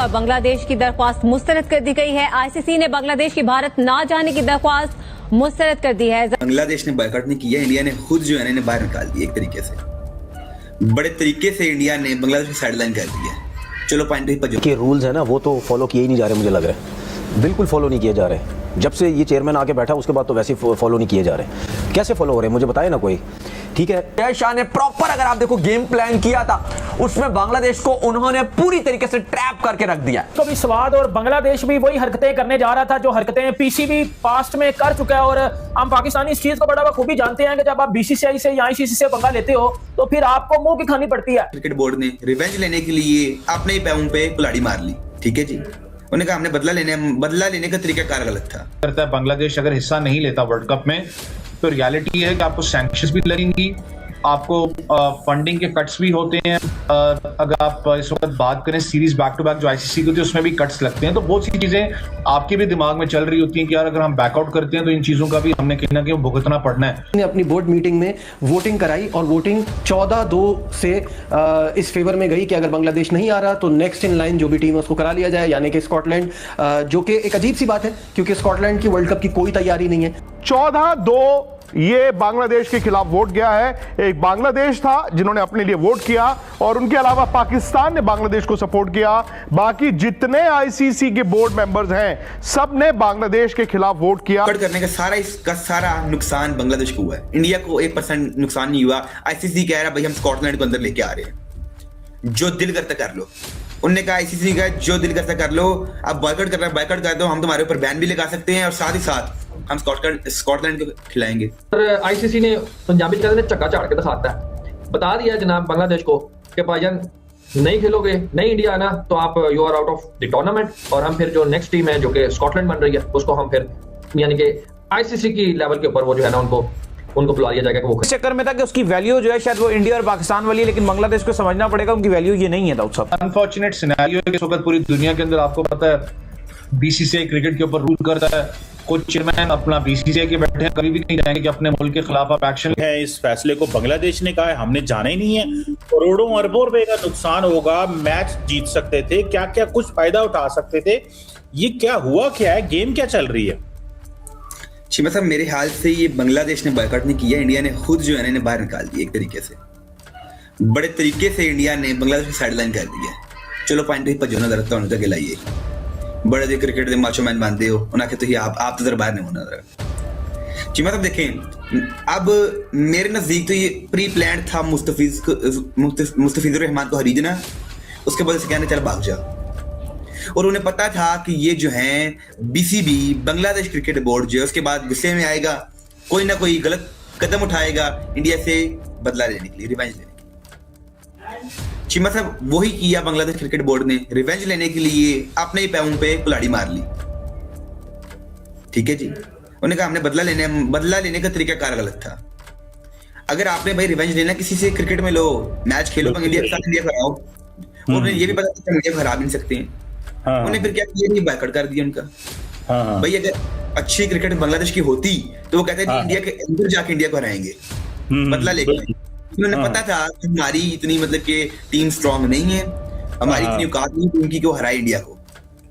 और बांग्लादेश की दरख्वास्त मुस्तरद कर दी गई है। आईसीसी ने बांग्लादेश की भारत ना जाने की दरख्वास्त मुस्तरद कर दी है। बांग्लादेश ने बॉयकॉट नहीं किया, इंडिया ने खुद जो है इन्हें बाहर निकाल दिया। एक तरीके से बड़े तरीके से इंडिया ने बांग्लादेश को साइडलाइन कर दिया। चलो पॉइंट पर के रूल्स है ना, वो तो फॉलो किए ही नहीं जा रहे, मुझे लग रहा है बिल्कुल फॉलो नहीं किए जा रहे। जब से ये चेयरमैन आके बैठा उसके बाद तो वैसे फॉलो नहीं किए जा रहे। कैसे फॉलो हो रहे हैं मुझे बताए ना कोई। ठीक है, जय शाह ने प्रॉपर, अगर आप देखो, गेम प्लान किया था, उसमें बांग्लादेश को उन्होंने पूरी तरीके से ट्रैप करके रख दिया। तो भी स्वाद और बांग्लादेश भी वही हरकतें करने जा रहा था जो हरकतें पीसीबी पास्ट में कर चुका है। और हम पाकिस्तानी इस चीज को बड़ा खूबी जानते हैं कि जब आप बीसीसीआई से या आईसीसी से पंगा लेते हो तो फिर आपको मुंह की खानी पड़ती है। क्रिकेट बोर्ड ने रिवेंज लेने के लिए अपने ही पैरों पे कुल्हाड़ी मार ली। ठीक है जी, उन्होंने कहा हमने बदला लेने का तरीका कार गलत था। करता है बांग्लादेश अगर हिस्सा नहीं लेता वर्ल्ड कप में तो रियलिटी है कि आपको सैंक्शंस भी लगेंगी, आपको फंडिंग के कट्स भी होते हैं। अगर आप इस वक्त बात करें सीरीज बैक टू बैक जो आईसीसी की होती है उसमें भी कट्स लगते हैं। तो बहुत सी चीजें आपके भी दिमाग में चल रही होती हैं कि यार अगर हम बैकआउट करते हैं तो इन चीजों का भी हमने कहीं ना कहीं भुगतना पड़ना है। ने अपनी बोर्ड मीटिंग में वोटिंग कराई और वोटिंग 14-2 से इस फेवर में गई कि अगर बांग्लादेश नहीं आ रहा तो नेक्स्ट इन लाइन जो भी टीम है उसको करा लिया जाए, यानी कि स्कॉटलैंड, जो कि एक अजीब सी बात है क्योंकि स्कॉटलैंड की वर्ल्ड कप की कोई तैयारी नहीं है। 14-2 ये बांग्लादेश के खिलाफ वोट गया है। एक बांग्लादेश था जिन्होंने अपने लिए वोट किया और उनके अलावा पाकिस्तान ने बांग्लादेश को सपोर्ट किया। बाकी जितने आईसीसी के बोर्ड मेंबर्स हैं सब ने बांग्लादेश के खिलाफ वोट किया। करने का इसका सारा नुकसान बांग्लादेश को हुआ है। इंडिया को 1% नुकसान नहीं हुआ। आईसीसी कह रहा है भाई हम स्कॉटलैंड को अंदर लेके आ रहे हैं, जो दिल करता कर लो। उनने कहा आईसीसी का जो दिल करता कर लो, आप बॉयकॉट कर रहे हैं बॉयकॉट कर दो, हम तुम्हारे ऊपर बैन भी लगा सकते हैं और साथ ही साथ हम स्कॉटलैंड को खिलाएंगे। आईसीसी ने पंजाबी कहते हैं चक्का चाड़ के दिखाता है, बता दिया जनाब बांग्लादेश को कि भाईजान नहीं खेलोगे, नहीं इंडिया आना तो आप you are out of the tournament. और हम फिर जो नेक्स्ट टीम है जो कि स्कॉटलैंड बन रही है उसको हम फिर यानी कि आईसीसी की लेवल के ऊपर वो जो है ना उनको बुला लिया जाएगा। वो इस चक्कर में था कि उसकी वैल्यू जो है शायद वो इंडिया और पाकिस्तान वाली है, लेकिन बांग्लादेश को समझना पड़ेगा उनकी वैल्यू ये नहीं है। दाऊद साहब, अनफॉर्चुनेट सिनेरियो है कि इस वक्त पूरी दुनिया के अंदर आपको पता है बीसीसीआई क्रिकेट के ऊपर रूल करता है। कुछ चेयरमैन अपना बीसीसीआई के बैठे हैं, कभी भी नहीं जाएंगे कि अपने मुल्क के खिलाफ आप एक्शन है। इस फैसले को बांग्लादेश ने कहा है हमने जाना ही नहीं है। करोड़ों अरबों रुपए का नुकसान होगा, मैच जीत सकते थे, क्या क्या कुछ फायदा उठा सकते थे। ये क्या हुआ, क्या है, गेम क्या चल रही है। शिमा साहब, मेरे ख्याल से ये बांग्लादेश ने बॉयकॉट नहीं किया, इंडिया ने खुद जो है इन्हें बाहर निकाल दिया। एक तरीके से बड़े तरीके से इंडिया ने बांग्लादेश को साइडलाइन कर दिया। चलो पॉइंट पर जो ना दरख्त होने तक लाइए बड़े जो क्रिकेट के माचो मैन मानते हो उन्हें तो ही आप तो जरा बाहर नहीं होना जरा। चिमा साहब देखें, अब मेरे नजदीक तो ये प्री प्लान था मुस्तफिजुर रहमान को हरीजना, उसके बाद से कहने चल भाग जा। और उन्हें पता था कि ये जो है बीसीबी बांग्लादेश क्रिकेट बोर्ड जो है उसके बाद गुस्से में आएगा, कोई ना कोई गलत कदम उठाएगा इंडिया से बदला लेने के लिए, रिवेंज लेने के लिए। चिमा साहब वही किया बांग्लादेश क्रिकेट बोर्ड ने, रिवेंज लेने के लिए अपने ही पैरों पे कुल्हाड़ी मार ली। ठीक है जी, उन्होंने कहा हमने बदला लेने का तरीका कार गलत था। अगर आपने भाई रिवेंज लेना किसी से, क्रिकेट में लो, मैच खेलो, इंडिया के साथ इंडिया कराओ। उन्हें ये भी पता था इंडिया को हरा भी नहीं सकते हैं। उन्हें फिर क्या किया, नहीं बॉयकॉट कर दिया उनका। भाई अगर अच्छी क्रिकेट बांग्लादेश की होती तो वो कहते थे इंडिया के अंदर जाके इंडिया को हराएंगे, बदला लेके। उन्होंने पता था कि हमारी इतनी मतलब कि टीम स्ट्रांग नहीं है, हमारी इतनी औकात नहीं उनकी को हराए इंडिया को।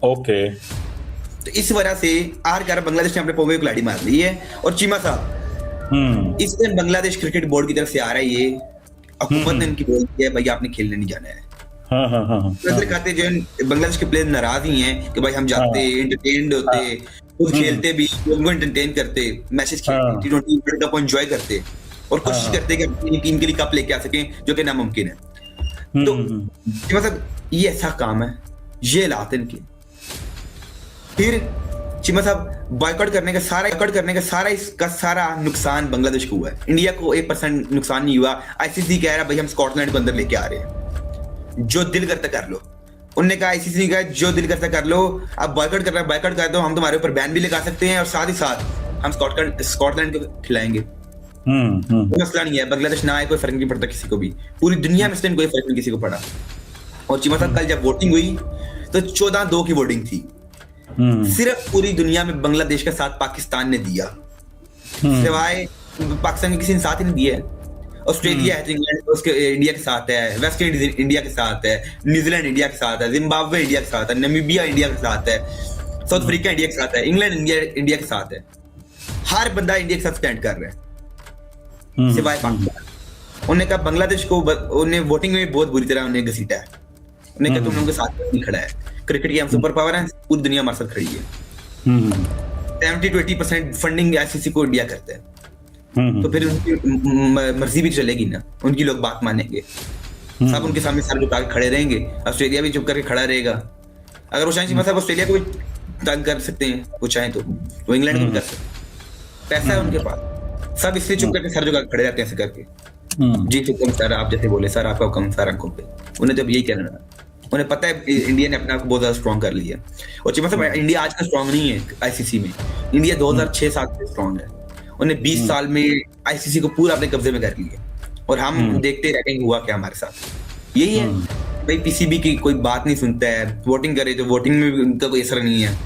ओके, तो इस वजह से आर बांग्लादेश ने अपने पोवे को लाड़ी मार ली है। और चीमा साहब इसमें बांग्लादेश क्रिकेट बोर्ड की तरफ से आ रहा है, ये हुकूमत ने इनकी बोल दिया है भाई आपने खेलने नहीं जाना है। खाते जो बांग्लादेश के प्लेयर नाराज ही हैं कि भाई हम जाते, एंटरटेन्ड होते, खुद खेलते भी, लोगों एंटरटेन करते, मैचेस खेलते, टी20 वर्ल्ड कप को एंजॉय करते और कोशिश करते हैं कि अपनी टीम के लिए कप लेके आ सकें, जो कि नामुमकिन है। तो मतलब ये ऐसा काम है, ये हालात इनके। फिर चिमा साहब बॉयकॉट करने का सारा नुकसान बांग्लादेश को हुआ है। इंडिया को 1% नुकसान नहीं हुआ। आईसीसी कह रहा है भाई हम स्कॉटलैंड को अंदर लेके आ रहे हैं, जो दिल करता कर लो। उनने कहा आईसीसी का जो दिल करता कर लो, आप बॉयकॉट कर रहे हैं बॉयकॉट कर दो, हम तुम्हारे ऊपर बैन भी लगा सकते हैं और साथ ही साथ हम स्कॉटलैंड को खिलाएंगे। मसला नहीं है, बांग्लादेश ना आए कोई फर्क नहीं पड़ता किसी को भी, पूरी दुनिया में कोई फर्क नहीं किसी को पड़ा। और चिमा साहब कल जब वोटिंग हुई तो 14-2 की वोटिंग थी। सिर्फ पूरी दुनिया में बांग्लादेश का साथ पाकिस्तान ने दिया, सिवाय पाकिस्तान के किसी ने साथ ही नहीं दिया है। ऑस्ट्रेलिया है तो इंग्लैंड उसके इंडिया के साथ है, वेस्ट इंडीज इंडिया के साथ है, न्यूजीलैंड इंडिया के साथ है, जिम्बाब्वे इंडिया के साथ है, नामीबिया इंडिया के साथ है, साउथ अफ्रीका इंडिया के साथ है, इंग्लैंड इंडिया के साथ है। हर बंदा इंडिया के साथ स्टैंड कर रहा है सिवाय पाकिस्तान। उन्होंने कहा बांग्लादेश को उन्हें वोटिंग में बहुत बुरी तरह उन्हें घसीटा है। उन्होंने कहा तुम लोगों के साथ नहीं खड़ा है, क्रिकेट की हम सुपर पावर है, पूरी दुनिया हमारे साथ खड़ी है। 70 to 80% फंडिंग आईसीसी को इंडिया करता है, तो फिर उनकी मर्जी भी चलेगी ना, उनकी लोग बात मानेंगे, सब उनके सामने सर झुका के खड़े रहेंगे। ऑस्ट्रेलिया भी चुप करके खड़ा रहेगा। अगर वो चाहें मतलब ऑस्ट्रेलिया को तंग कर सकते हैं, वो चाहें तो वो इंग्लैंड को भी कर सकते हैं, पैसा है उनके पास। सब इसलिए चुप करके सर झुका के खड़े रहते हैं ऐसे करके, जी हुक्म सर, आप जैसे बोले सर आपका हुक्म सर आंखों पे। उन्हें तो यही कहना है, उन्हें पता है इंडिया ने अपने आप को बहुत ज्यादा स्ट्रॉन्ग कर लिया। और मतलब इंडिया आज का स्ट्रॉन्ग नहीं है आईसीसी में, इंडिया 2006-7 से स्ट्रॉन्ग है। उन्हें 20 साल में आईसीसी को पूरा अपने कब्जे में कर लिया, और हम देखते रहते हैं हुआ क्या हमारे साथ। यही है भाई, पीसीबी की कोई बात नहीं सुनता है, वोटिंग करे तो वोटिंग में भी उनका कोई असर नहीं है।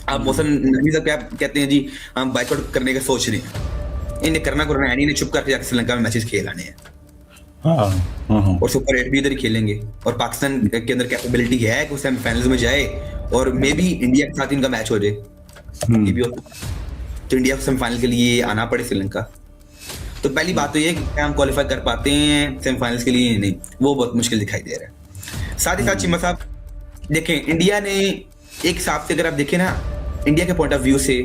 आप मौसम नबी साहब क्या कहते हैं जी, हम बाइकआउट करने का सोच रहे हैं, इन्हें करना है, इन्हें चुप करके जाकर श्रीलंका में मैचेस खेल आने हैं, और सुपर 8 भी इधर ही खेलेंगे। और पाकिस्तान के अंदर कैपेबिलिटी है कि वो सेमीफाइनल्स में जाए, और मे भी इंडिया के साथ इनका मैच हो जाए, ये भी हो, तो इंडिया को सेमीफाइनल के लिए आना पड़े श्रीलंका। तो पहली बात तो ये कि हम क्वालिफाई कर पाते हैं सेमीफाइनल्स के लिए, नहीं, वो बहुत मुश्किल दिखाई दे रहा है। साथ ही साथ चीमा साहब देखें, इंडिया ने एक हिसाब से अगर आप देखें ना, इंडिया के पॉइंट ऑफ व्यू से,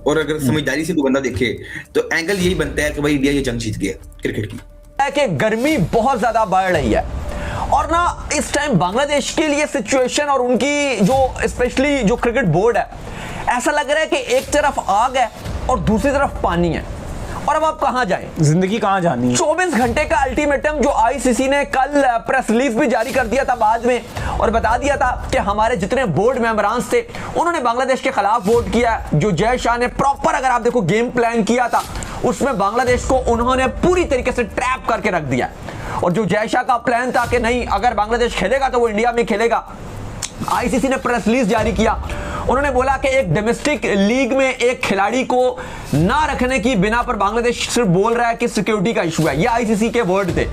और अगर समझदारी से कोई बंदा देखे तो एंगल यही बनता है कि भाई इंडिया ये जंग जीत गया क्रिकेट की। कि गर्मी बहुत ज्यादा बढ़ रही है, और ना इस टाइम बांग्लादेश के लिए सिचुएशन और उनकी जो स्पेशली जो क्रिकेट बोर्ड है, ऐसा लग रहा है कि एक तरफ आग है और दूसरी तरफ पानी है, और अब आप कहां जाएं, जिंदगी कहां जानी है। 24 घंटे का अल्टीमेटम जो आईसीसी ने कल प्रेस रिलीज भी जारी कर दिया था बाद में, और बता दिया था कि हमारे जितने बोर्ड मेंबरांस थे उन्होंने बांग्लादेश के खिलाफ वोट किया। जो जय शाह ने प्रॉपर, अगर आप देखो, गेम प्लान किया था, उसमें बांग्लादेश को उन्होंने पूरी तरीके से ट्रैप करके रख दिया। और जो जय शाह का प्लान था कि नहीं, अगर बांग्लादेश खेलेगा तो वो इंडिया में खेलेगा, आईसीसी ने प्रेस रिलीज जारी किया। उन्होंने बोला कि एक डोमेस्टिक लीग में एक खिलाड़ी को ना रखने की बिना पर बांग्लादेश सिर्फ बोल रहा है कि सिक्योरिटी का इशू है। ये आईसीसी के वर्ड थे।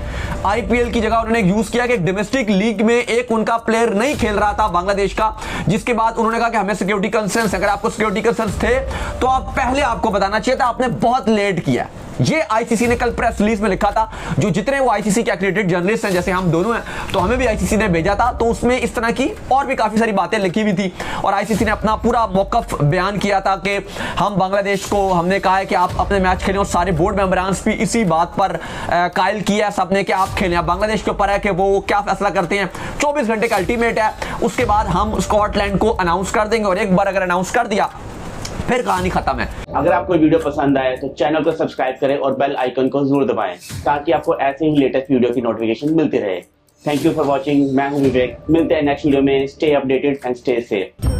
आईपीएल की जगह उन्होंने यूज किया कि एक डोमेस्टिक लीग में एक उनका प्लेयर नहीं खेल रहा था बांग्लादेश का, जिसके बाद उन्होंने कहा कि हमें सिक्योरिटी कंसर्न्स, अगर आपको सिक्योरिटी कंसर्न्स थे तो आप पहले आपको बताना चाहिए था, आपने बहुत लेट किया। ये आईसीसी ने कल प्रेस रिलीज में लिखा था। जो जितने वो आईसीसी के एक्रेडिटेड जर्नलिस्ट हैं, जैसे हम दोनों हैं, तो हमें भी आईसीसी ने भेजा था, तो उसमें इस तरह की और भी काफी सारी बातें लिखी हुई थी, और आईसीसी ने अपना पूरा मौकफ बयान किया था कि हम बांग्लादेश को, हमने कहा है कि आप अपने मैच खेलें, और सारे बोर्ड मेंबरांस भी इसी बात पर कायल किया सबने कि आप खेलें। अब बांग्लादेश के ऊपर है कि वो क्या फैसला करते हैं। 24 घंटे का अल्टीमेट है, उसके बाद हम स्कॉटलैंड को अनाउंस कर देंगे, और एक बार अगर अनाउंस कर दिया फिर कहानी खत्म है। अगर आपको वीडियो पसंद आए तो चैनल को सब्सक्राइब करें और बेल आइकन को जरूर दबाएं, ताकि आपको ऐसे ही लेटेस्ट वीडियो की नोटिफिकेशन मिलती रहे। Thank you for watching. मैं हूं विवेक, मिलते हैं नेक्स्ट वीडियो में। Stay updated and stay safe.